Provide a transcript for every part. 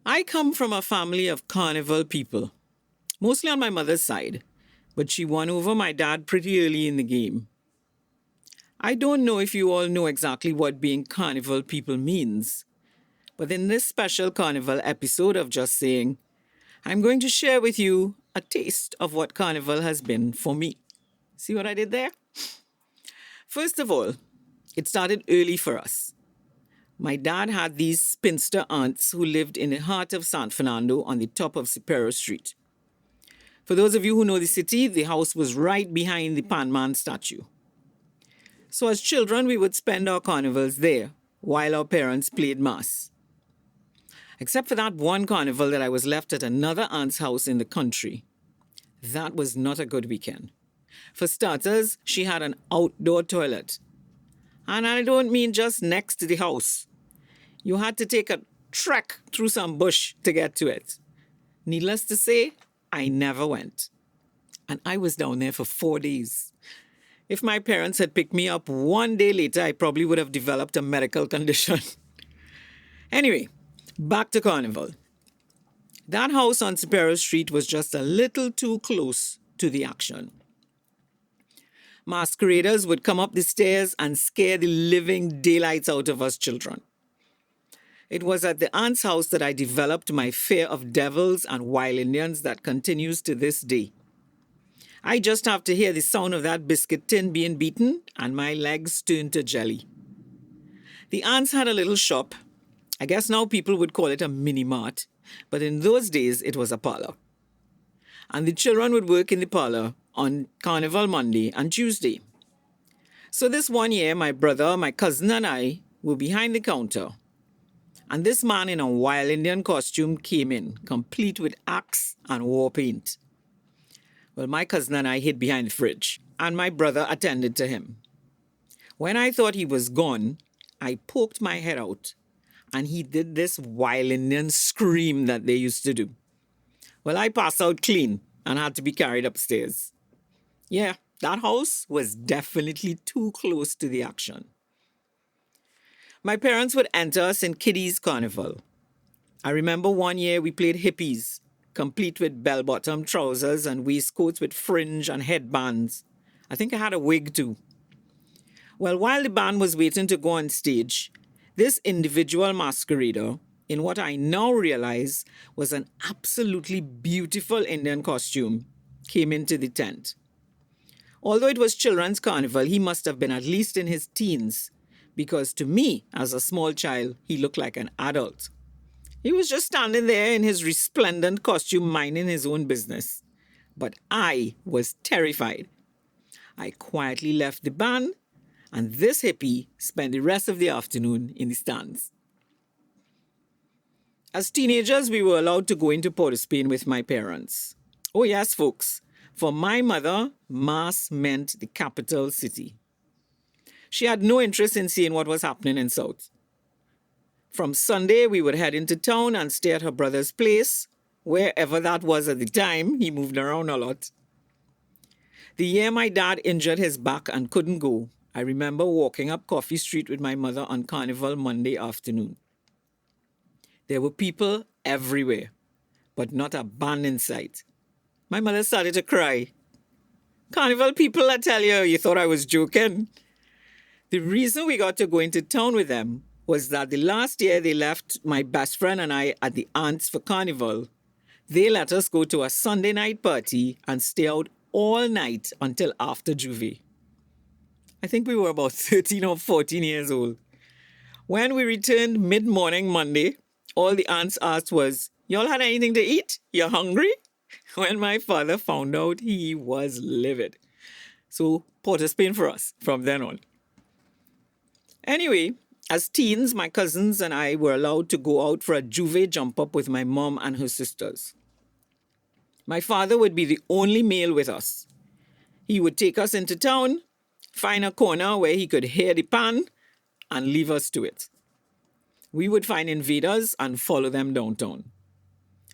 I come from a family of Carnival people, mostly on my mother's side, but she won over my dad pretty early in the game. I don't know if you all know exactly what being Carnival people means, but in this special Carnival episode of Just Saying, I'm going to share with you a taste of what Carnival has been for me. See what I did there? First of all, it started early for us. My dad had these spinster aunts who lived in the heart of San Fernando on the top of Superior Street. For those of you who know the city, the house was right behind the Panman statue. So as children, we would spend our carnivals there while our parents played mass. Except for that one carnival that I was left at another aunt's house in the country. That was not a good weekend. For starters, she had an outdoor toilet. And I don't mean just next to the house. You had to take a trek through some bush to get to it. Needless to say, I never went. And I was down there for 4 days. If my parents had picked me up one day later, I probably would have developed a medical condition. Anyway, back to Carnival. That house on Superior Street was just a little too close to the action. Masqueraders would come up the stairs and scare the living daylights out of us children. It was at the aunt's house that I developed my fear of devils and wild Indians that continues to this day. I just have to hear the sound of that biscuit tin being beaten and my legs turn to jelly. The aunts had a little shop. I guess now people would call it a mini mart, but in those days it was a parlor. And the children would work in the parlor on Carnival Monday and Tuesday. So this one year, my brother, my cousin and I were behind the counter. And this man in a wild Indian costume came in, complete with axe and war paint. Well, my cousin and I hid behind the fridge, and my brother attended to him. When I thought he was gone, I poked my head out, and he did this wild Indian scream that they used to do. Well, I passed out clean and had to be carried upstairs. Yeah, that house was definitely too close to the action. My parents would enter us in kiddies' carnival. I remember one year we played hippies, complete with bell-bottom trousers and waistcoats with fringe and headbands. I think I had a wig too. Well, while the band was waiting to go on stage, this individual masquerader, in what I now realize was an absolutely beautiful Indian costume, came into the tent. Although it was children's carnival, he must have been at least in his teens, because to me, as a small child, he looked like an adult. He was just standing there in his resplendent costume, minding his own business. But I was terrified. I quietly left the band, and this hippie spent the rest of the afternoon in the stands. As teenagers, we were allowed to go into Port of Spain with my parents. Oh yes, folks, for my mother, Mass meant the capital city. She had no interest in seeing what was happening in South. From Sunday, we would head into town and stay at her brother's place, wherever that was at the time. He moved around a lot. The year my dad injured his back and couldn't go, I remember walking up Coffee Street with my mother on Carnival Monday afternoon. There were people everywhere, but not a band in sight. My mother started to cry. Carnival people, I tell you, you thought I was joking. The reason we got to go into town with them was that the last year they left my best friend and I at the aunts for Carnival, they let us go to a Sunday night party and stay out all night until after Juve. I think we were about 13 or 14 years old. When we returned mid-morning Monday, all the aunts asked was, "Y'all had anything to eat? You're hungry?" When my father found out, he was livid. So Port of Spain for us from then on. Anyway, as teens, my cousins and I were allowed to go out for a Juve jump up with my mom and her sisters. My father would be the only male with us. He would take us into town, find a corner where he could hear the pan, and leave us to it. We would find invaders and follow them downtown.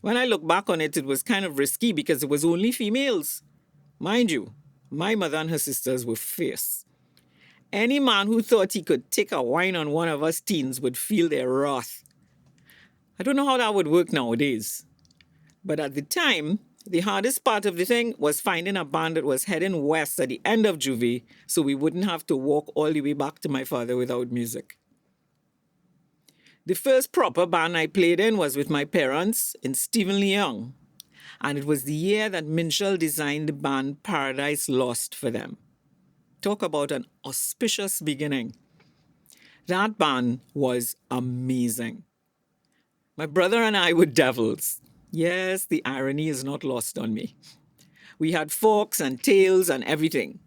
When I look back on it, it was kind of risky because it was only females. Mind you, my mother and her sisters were fierce. Any man who thought he could take a wine on one of us teens would feel their wrath. I don't know how that would work nowadays, but at the time, the hardest part of the thing was finding a band that was heading west at the end of Juve so we wouldn't have to walk all the way back to my father without music. The first proper band I played in was with my parents in Stephen Young, and it was the year that Minshall designed the band Paradise Lost for them. Talk about an auspicious beginning. That band was amazing. My brother and I were devils. Yes, the irony is not lost on me. We had forks and tails and everything.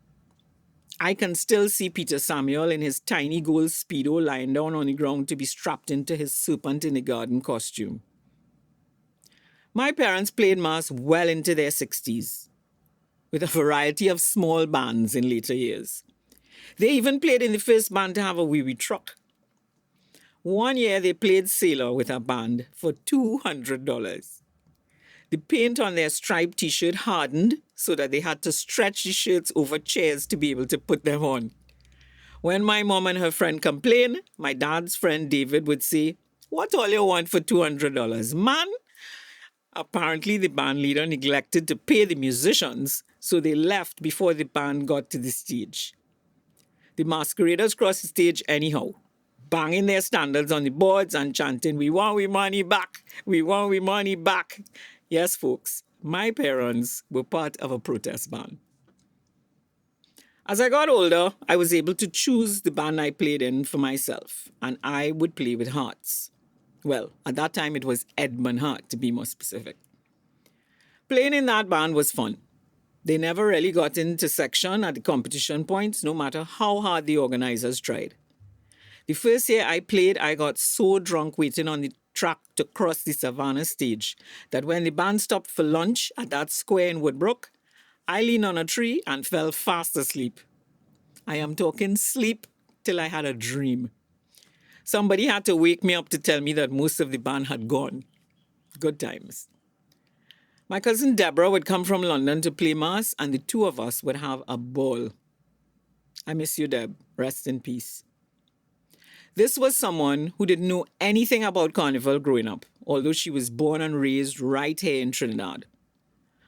I can still see Peter Samuel in his tiny gold Speedo lying down on the ground to be strapped into his serpent in the garden costume. My parents played mass well into their 60s, with a variety of small bands in later years. They even played in the first band to have a wee truck. One year they played Sailor with a band for $200. The paint on their striped t-shirt hardened so that they had to stretch the shirts over chairs to be able to put them on. When my mom and her friend complained, my dad's friend David would say, "What all you want for $200, man?" Apparently, the band leader neglected to pay the musicians, so they left before the band got to the stage. The masqueraders crossed the stage anyhow, banging their standards on the boards and chanting, "We want we money back! We want we money back!" Yes, folks, my parents were part of a protest band. As I got older, I was able to choose the band I played in for myself, and I would play with Hearts. Well, at that time it was Edmund Hart, to be more specific. Playing in that band was fun. They never really got into section at the competition points, no matter how hard the organizers tried. The first year I played, I got so drunk waiting on the track to cross the Savannah stage that when the band stopped for lunch at that square in Woodbrook, I leaned on a tree and fell fast asleep. I am talking sleep till I had a dream. Somebody had to wake me up to tell me that most of the band had gone. Good times. My cousin Deborah would come from London to play mass, and the two of us would have a ball. I miss you, Deb. Rest in peace. This was someone who didn't know anything about Carnival growing up, although she was born and raised right here in Trinidad.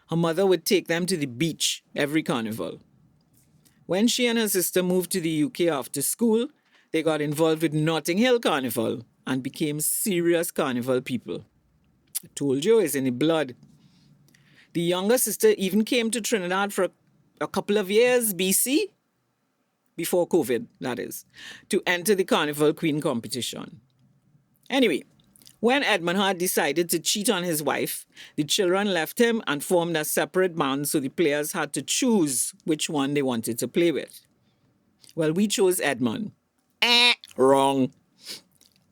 Her mother would take them to the beach every Carnival. When she and her sister moved to the UK after school, they got involved with Notting Hill Carnival and became serious Carnival people. I told you, it's in the blood. The younger sister even came to Trinidad for a couple of years BC, before COVID, that is, to enter the Carnival Queen competition. Anyway, when Edmund Hart decided to cheat on his wife, the children left him and formed a separate band, so the players had to choose which one they wanted to play with. Well, we chose Edmund. Wrong.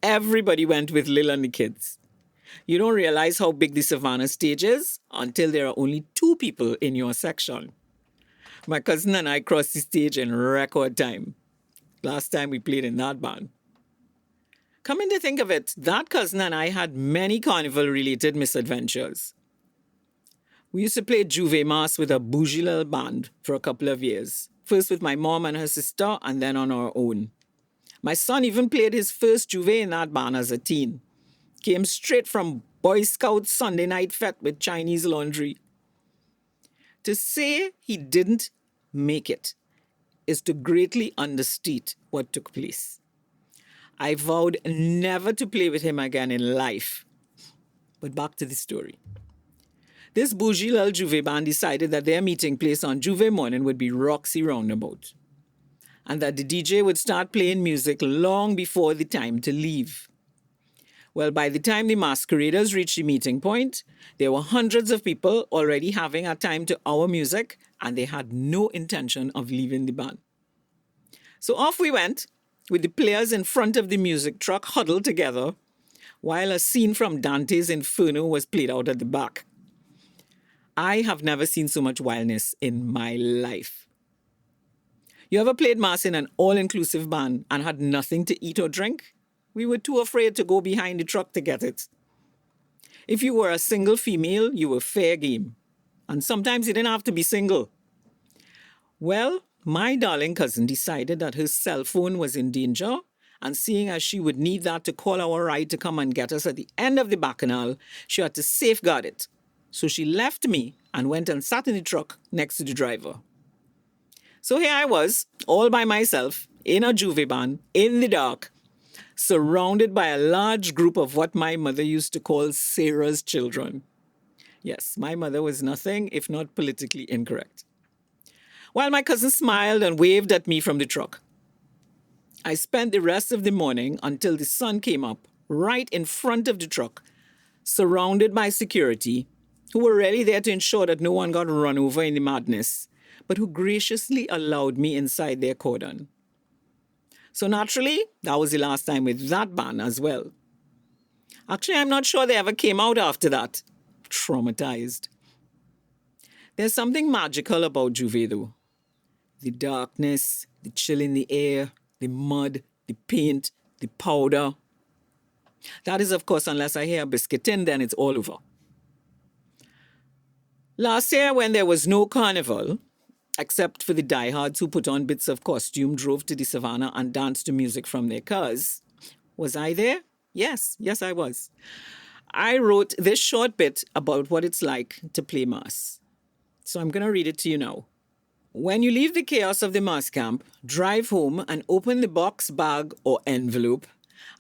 Everybody went with Lil and the kids. You don't realize how big the Savannah stage is until there are only 2 people in your section. My cousin and I crossed the stage in record time. Last time we played in that band. Coming to think of it, that cousin and I had many carnival-related misadventures. We used to play Juve Mass with a bougie little band for a couple of years. First with my mom and her sister, and then on our own. My son even played his first Juve in that band as a teen. Came straight from Boy Scout Sunday night fete with Chinese laundry. To say he didn't make it is to greatly understate what took place. I vowed never to play with him again in life. But back to the story. This bougie little Juve band decided that their meeting place on Juve morning would be Roxy Roundabout, and that the DJ would start playing music long before the time to leave. Well, by the time the masqueraders reached the meeting point, there were hundreds of people already having a time to our music, and they had no intention of leaving the band. So off we went, with the players in front of the music truck huddled together, while a scene from Dante's Inferno was played out at the back. I have never seen so much wildness in my life. You ever played mass in an all-inclusive band and had nothing to eat or drink? We were too afraid to go behind the truck to get it. If you were a single female, you were fair game. And sometimes you didn't have to be single. Well, my darling cousin decided that her cell phone was in danger And seeing as she would need that to call our ride to come and get us at the end of the bacchanal, she had to safeguard it. So she left me and went and sat in the truck next to the driver. So here I was, all by myself, in a Juve van, in the dark, surrounded by a large group of what my mother used to call Sarah's children. Yes, my mother was nothing if not politically incorrect. While my cousin smiled and waved at me from the truck, I spent the rest of the morning until the sun came up right in front of the truck, surrounded by security, who were really there to ensure that no one got run over in the madness, but who graciously allowed me inside their cordon. So naturally, that was the last time with that band as well. Actually, I'm not sure they ever came out after that. Traumatized. There's something magical about Juve though. The darkness, the chill in the air, the mud, the paint, the powder. That is, of course, unless I hear a biscuit tin, then it's all over. Last year, when there was no carnival, except for the diehards who put on bits of costume, drove to the savannah, and danced to music from their cars. Was I there? Yes, I was. I wrote this short bit about what it's like to play mass. So I'm going to read it to you now. When you leave the chaos of the mass camp, drive home and open the box, bag, or envelope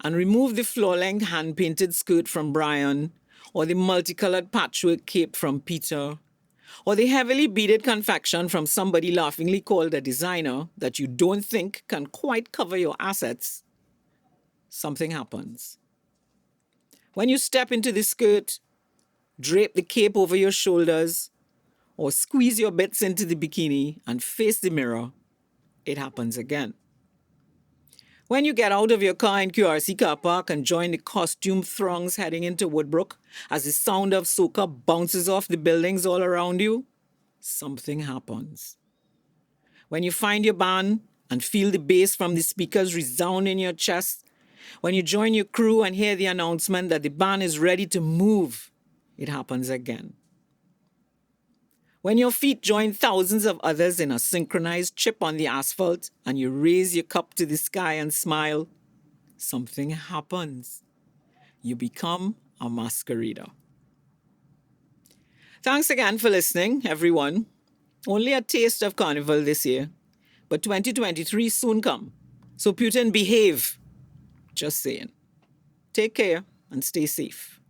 and remove the floor-length hand-painted skirt from Brian, or the multicolored patchwork cape from Peter, or the heavily beaded confection from somebody laughingly called a designer that you don't think can quite cover your assets, something happens. When you step into the skirt, drape the cape over your shoulders, or squeeze your bits into the bikini and face the mirror, it happens again. When you get out of your car in QRC car park and join the costume throngs heading into Woodbrook as the sound of soca bounces off the buildings all around you, something happens. When you find your band and feel the bass from the speakers resound in your chest, when you join your crew and hear the announcement that the band is ready to move, it happens again. When your feet join thousands of others in a synchronized chip on the asphalt and you raise your cup to the sky and smile, something happens. You become a masquerader. Thanks again for listening, everyone. Only a taste of Carnival this year, but 2023 soon come. So Putin, behave. Just saying. Take care and stay safe.